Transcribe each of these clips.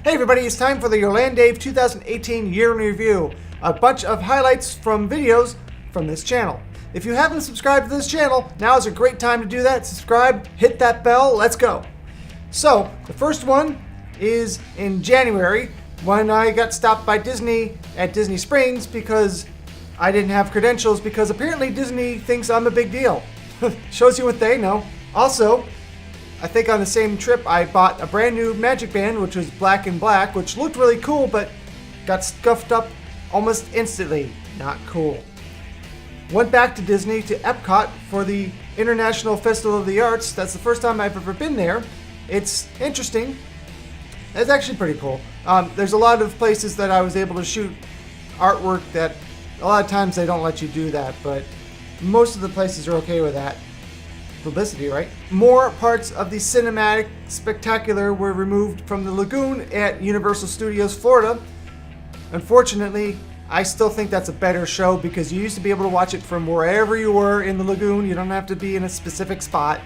Hey everybody, it's time for the OrlanDave 2018 Year in Review. A bunch of highlights from videos from this channel. If you haven't subscribed to this channel, now is a great time to do that. Subscribe, hit that bell, let's go. So, the first one is in January when I got stopped by Disney at Disney Springs because I didn't have credentials because apparently Disney thinks I'm a big deal. Shows you what they know. Also, I think on the same trip I bought a brand new Magic Band, which was black and black, which looked really cool, but got scuffed up almost instantly. Not cool. Went back to Disney to Epcot for the International Festival of the Arts. That's the first time I've ever been there. It's interesting. It's actually pretty cool. There's a lot of places that I was able to shoot artwork that a lot of times they don't let you do that, but most of the places are okay with that. Publicity, right? More parts of the cinematic spectacular were removed from the lagoon at Universal Studios Florida. Unfortunately, I still think that's a better show because you used to be able to watch it from wherever you were in the lagoon. You don't have to be in a specific spot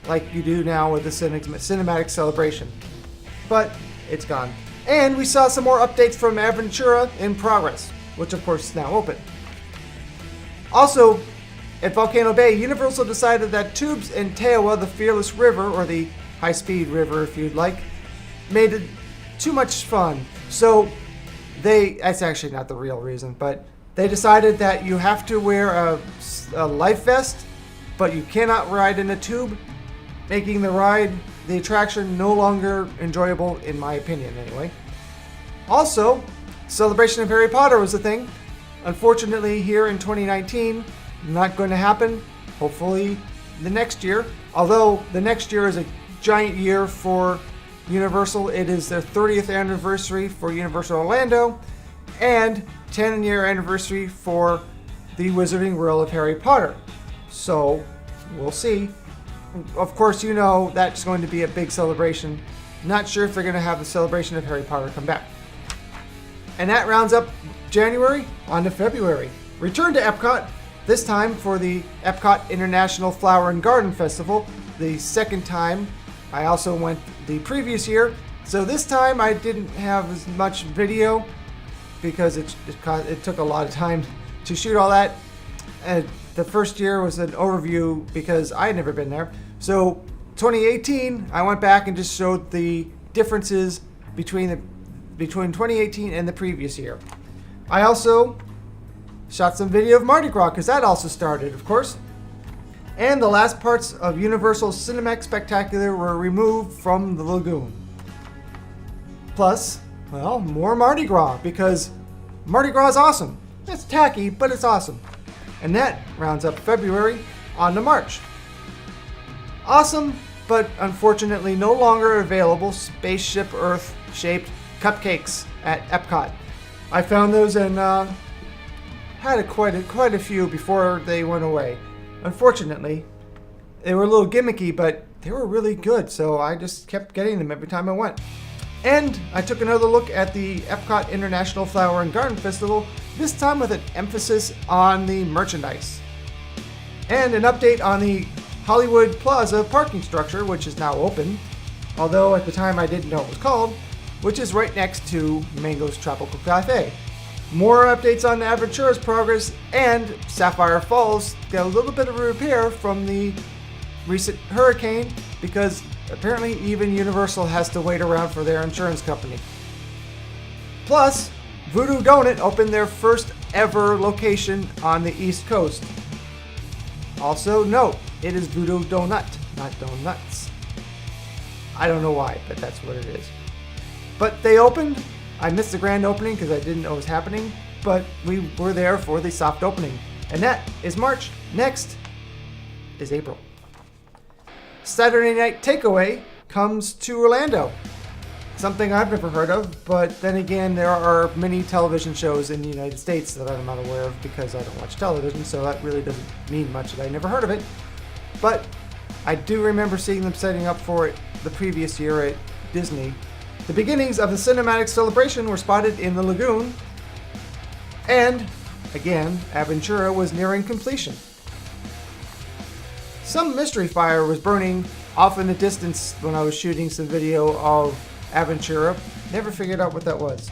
like you do now with the cinematic celebration. But it's gone. And we saw some more updates from Aventura in progress, which of course is now open. Also, at Volcano Bay, Universal decided that tubes in Tewa, the Fearless River, or the high-speed river if you'd like, made it too much fun. So that's actually not the real reason, but they decided that you have to wear a life vest, but you cannot ride in a tube, making the attraction no longer enjoyable, in my opinion anyway. Also, Celebration of Harry Potter was a thing. Unfortunately, here in 2019, not going to happen. Hopefully the next year. Although the next year is a giant year for Universal. It is their 30th anniversary for Universal Orlando and 10-year anniversary for the Wizarding World of Harry Potter. So we'll see. Of course, you know that's going to be a big celebration. Not sure if they're going to have the Celebration of Harry Potter come back. And that rounds up January on to February. Return to Epcot. This time for the Epcot International Flower and Garden Festival, the second time. I also went the previous year, so this time I didn't have as much video because it took a lot of time to shoot all that. The first year was an overview because I had never been there. So 2018, I went back and just showed the differences between 2018 and the previous year. I also shot some video of Mardi Gras, because that also started, of course. And the last parts of Universal's Cinematic Spectacular were removed from the lagoon. Plus, well, more Mardi Gras, because Mardi Gras is awesome. It's tacky, but it's awesome. And that rounds up February on to March. Awesome, but unfortunately no longer available Spaceship Earth-shaped cupcakes at Epcot. I found those and had quite a few before they went away. Unfortunately, they were a little gimmicky, but they were really good, so I just kept getting them every time I went. And I took another look at the Epcot International Flower and Garden Festival, this time with an emphasis on the merchandise. And an update on the Hollywood Plaza parking structure, which is now open, although at the time I didn't know it was called, which is right next to Mango's Tropical Cafe. More updates on Aventura's progress, and Sapphire Falls got a little bit of a repair from the recent hurricane because apparently even Universal has to wait around for their insurance company. Plus, Voodoo Donut opened their first ever location on the East Coast. Also note, it is Voodoo Donut, not Donuts. I don't know why, but that's what it is. But they opened. I missed the grand opening because I didn't know it was happening, but we were there for the soft opening. And that is March. Next is April. Saturday Night Takeaway comes to Orlando. Something I've never heard of, but then again, there are many television shows in the United States that I'm not aware of because I don't watch television, so that really doesn't mean much that I never heard of it. But I do remember seeing them setting up for it the previous year at Disney. The beginnings of the cinematic celebration were spotted in the lagoon, and again, Aventura was nearing completion. Some mystery fire was burning off in the distance when I was shooting some video of Aventura, Never figured out what that was.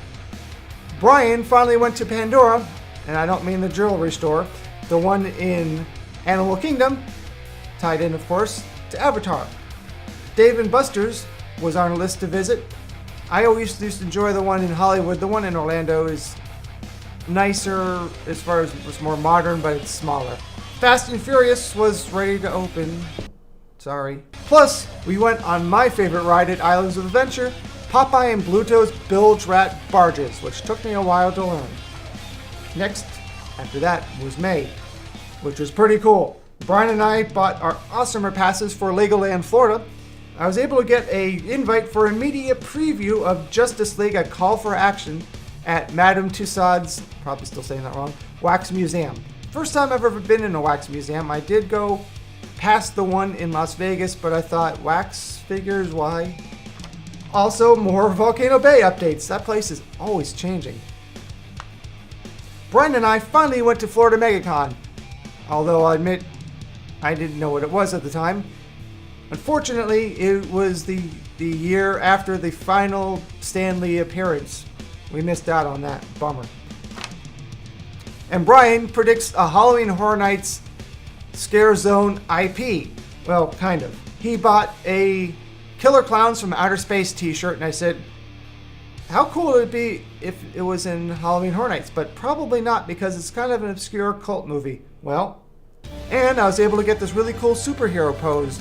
Brian finally went to Pandora, and I don't mean the jewelry store, the one in Animal Kingdom, tied in, of course, to Avatar. Dave & Buster's was on a list to visit. I always used to enjoy the one in Hollywood. The one in Orlando is nicer as far as it's more modern, but it's smaller. Fast and Furious was ready to open. Sorry. Plus, we went on my favorite ride at Islands of Adventure, Popeye and Bluto's Bilge Rat Barges, which took me a while to learn. Next, after that, was May, which was pretty cool. Brian and I bought our awesomer passes for Legoland Florida. I was able to get an invite for a media preview of Justice League: A Call for Action at Madame Tussauds, probably still saying that wrong, Wax Museum. First time I've ever been in a wax museum. I did go past the one in Las Vegas, but I thought, wax figures, why? Also, more Volcano Bay updates. That place is always changing. Brian and I finally went to Florida MegaCon, although I'll admit I didn't know what it was at the time. Unfortunately, it was the year after the final Stan Lee appearance. We missed out on that. Bummer. And Brian predicts a Halloween Horror Nights Scare Zone IP. Well, kind of. He bought a Killer Clowns from Outer Space t-shirt, and I said, how cool would it be if it was in Halloween Horror Nights? But probably not, because it's kind of an obscure cult movie. Well, and I was able to get this really cool superhero pose.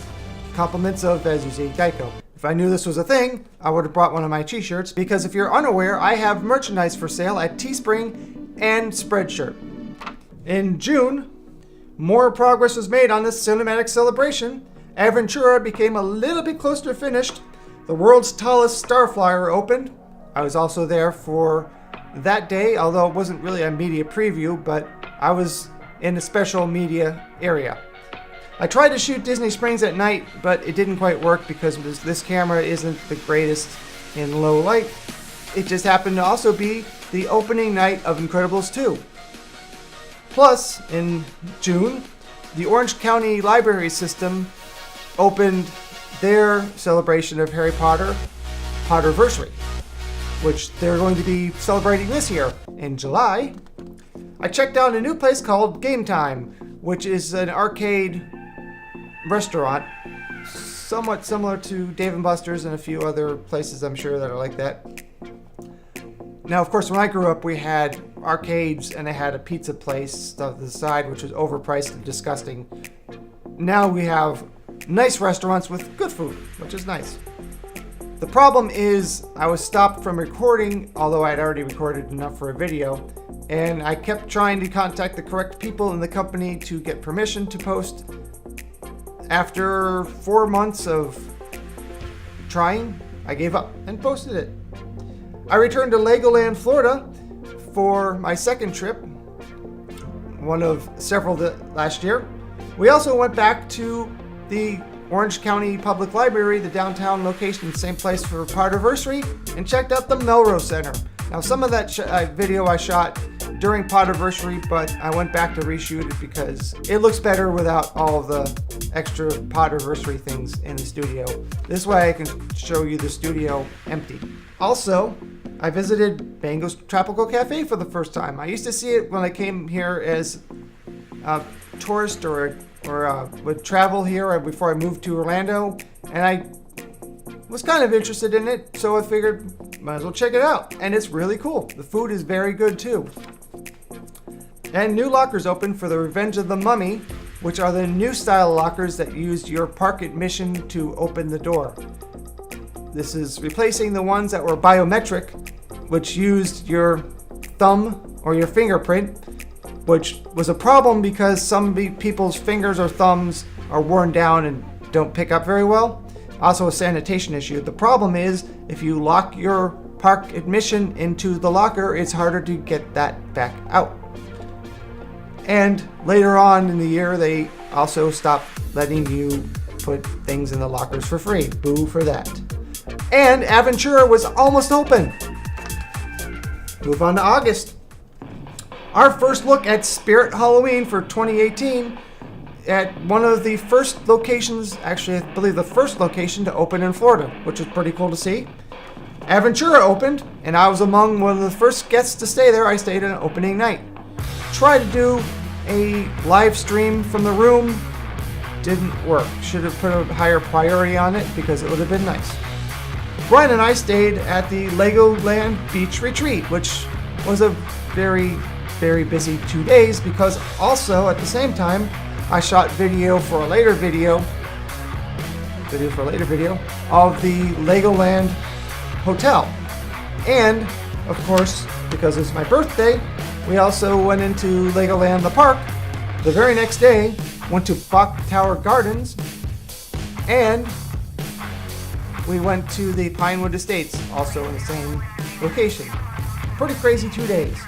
Compliments of, as you see, Geico. If I knew this was a thing, I would have brought one of my t-shirts, because if you're unaware, I have merchandise for sale at TeeSpring and Spreadshirt. In June, more progress was made on this cinematic celebration. Aventura became a little bit closer to finished. The world's tallest Starflyer opened. I was also there for that day, although it wasn't really a media preview, but I was in a special media area. I tried to shoot Disney Springs at night, but it didn't quite work because this camera isn't the greatest in low light. It just happened to also be the opening night of Incredibles 2. Plus, in June, the Orange County Library System opened their celebration of Harry Potter, Potterversary, which they're going to be celebrating this year. In July, I checked out a new place called Game Time, which is an arcade restaurant, somewhat similar to Dave & Buster's and a few other places I'm sure that are like that. Now, of course, when I grew up, we had arcades and they had a pizza place to the side, which was overpriced and disgusting. Now we have nice restaurants with good food, which is nice. The problem is I was stopped from recording, although I'd already recorded enough for a video, and I kept trying to contact the correct people in the company to get permission to post. After 4 months of trying, I gave up and posted it. I returned to Legoland, Florida for my second trip, one of several last year. We also went back to the Orange County Public Library, the downtown location, same place for Potterversary, and checked out the Melrose Center. Now, some of that video I shot during Potterversary, but I went back to reshoot it because it looks better without all of the extra Potterversary things in the studio. This way I can show you the studio empty. Also, I visited Mango's Tropical Cafe for the first time. I used to see it when I came here as a tourist or would travel here before I moved to Orlando, and I was kind of interested in it, so I figured might as well check it out. And it's really cool. The food is very good too. And new lockers opened for the Revenge of the Mummy, which are the new style lockers that use your park admission to open the door. This is replacing the ones that were biometric, which used your thumb or your fingerprint, which was a problem because some people's fingers or thumbs are worn down and don't pick up very well. Also a sanitation issue. The problem is if you lock your park admission into the locker, it's harder to get that back out. And later on in the year, they also stopped letting you put things in the lockers for free. Boo for that. And Aventura was almost open. Move on to August. Our first look at Spirit Halloween for 2018 at one of the first locations, actually I believe the first location to open in Florida, which was pretty cool to see. Aventura opened, and I was among one of the first guests to stay there. I stayed on opening night. Tried to do a live stream from the room. Didn't work. Should have put a higher priority on it because it would have been nice. Brian and I stayed at the Legoland Beach Retreat, which was a very, very busy 2 days because also at the same time I shot video for a later video of the Legoland Hotel. And of course, because it's my birthday, we also went into Legoland the park. The very next day, went to Bok Tower Gardens, and we went to the Pinewood Estates, also in the same location. Pretty crazy 2 days.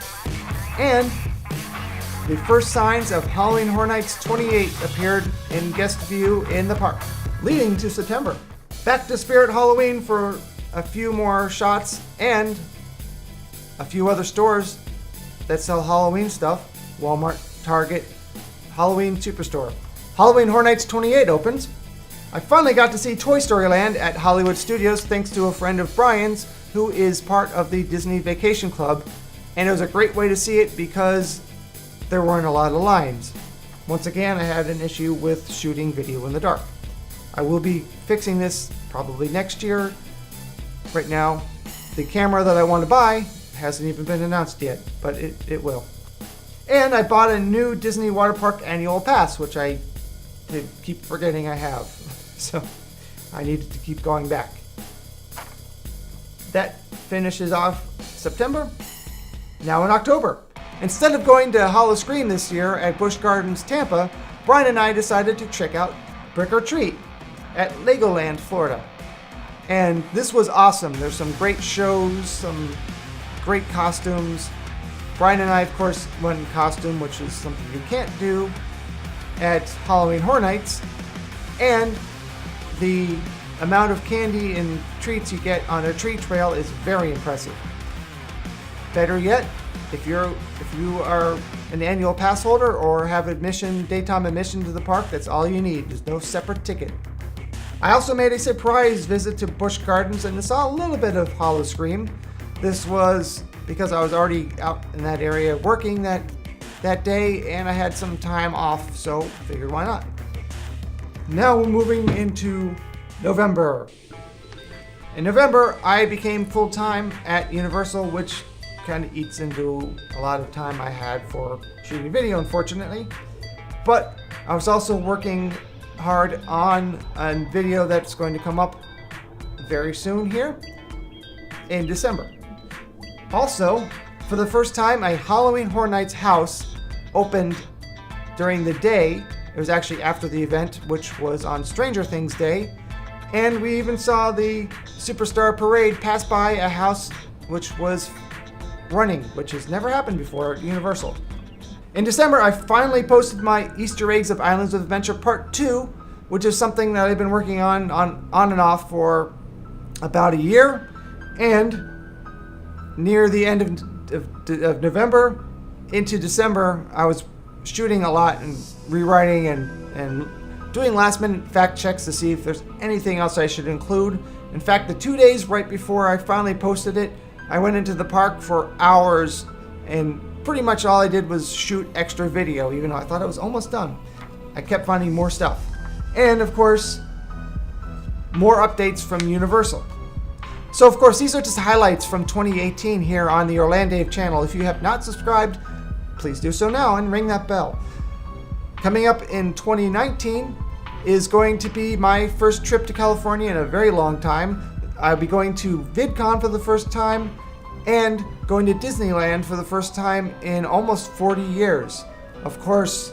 And the first signs of Halloween Horror Nights 28 appeared in guest view in the park, leading to September. Back to Spirit Halloween for a few more shots and a few other stores that sell Halloween stuff. Walmart, Target, Halloween Superstore. Halloween Horror Nights 28 opens. I finally got to see Toy Story Land at Hollywood Studios thanks to a friend of Brian's who is part of the Disney Vacation Club, and it was a great way to see it because there weren't a lot of lines. Once again, I had an issue with shooting video in the dark. I will be fixing this probably next year. Right now, the camera that I want to buy hasn't even been announced yet, but it will. And I bought a new Disney Water Park annual pass, which I keep forgetting I have. So I needed to keep going back. That finishes off September. Now in October. Instead of going to Howl-O-Scream this year at Busch Gardens, Tampa, Brian and I decided to check out Brick or Treat at Legoland, Florida. And this was awesome. There's some great shows, some great costumes. Brian and I, of course, went in costume, which is something you can't do at Halloween Horror Nights. And the amount of candy and treats you get on a treat trail is very impressive. Better yet, if you are an annual pass holder or have daytime admission to the park, that's all you need. There's no separate ticket. I also made a surprise visit to Busch Gardens and saw a little bit of Howl-O-Scream. This was because I was already out in that area working that day and I had some time off, so figured why not. Now we're moving into November. In November, I became full-time at Universal, which kind of eats into a lot of time I had for shooting video, unfortunately. But I was also working hard on a video that's going to come up very soon here in December. Also, for the first time, a Halloween Horror Nights house opened during the day. It was actually after the event, which was on Stranger Things Day. And we even saw the Superstar Parade pass by a house which was running, which has never happened before at Universal. In December, I finally posted my Easter Eggs of Islands of Adventure Part 2, which is something that I've been working on and off for about a year. And near the end of November into December, I was shooting a lot and rewriting and doing last minute fact checks to see if there's anything else I should include. In fact, the 2 days right before I finally posted it, I went into the park for hours and pretty much all I did was shoot extra video, even though I thought it was almost done. I kept finding more stuff. And of course, more updates from Universal. So of course, these are just highlights from 2018 here on the OrlanDave channel. If you have not subscribed, please do so now and ring that bell. Coming up in 2019 is going to be my first trip to California in a very long time. I'll be going to VidCon for the first time and going to Disneyland for the first time in almost 40 years. Of course,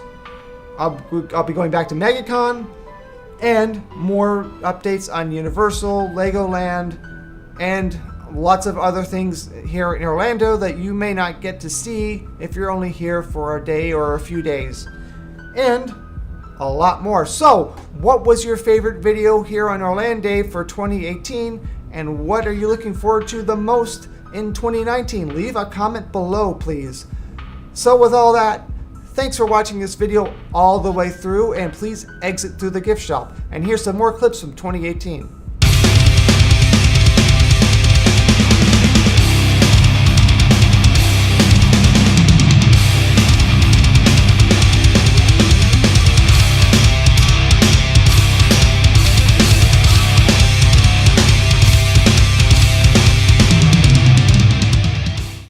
I'll be going back to MegaCon and more updates on Universal, Legoland, and lots of other things here in Orlando that you may not get to see if you're only here for a day or a few days. And a lot more. So, what was your favorite video here on OrlanDave for 2018? And what are you looking forward to the most in 2019? Leave a comment below, please. So with all that, thanks for watching this video all the way through, and please exit through the gift shop. And here's some more clips from 2018.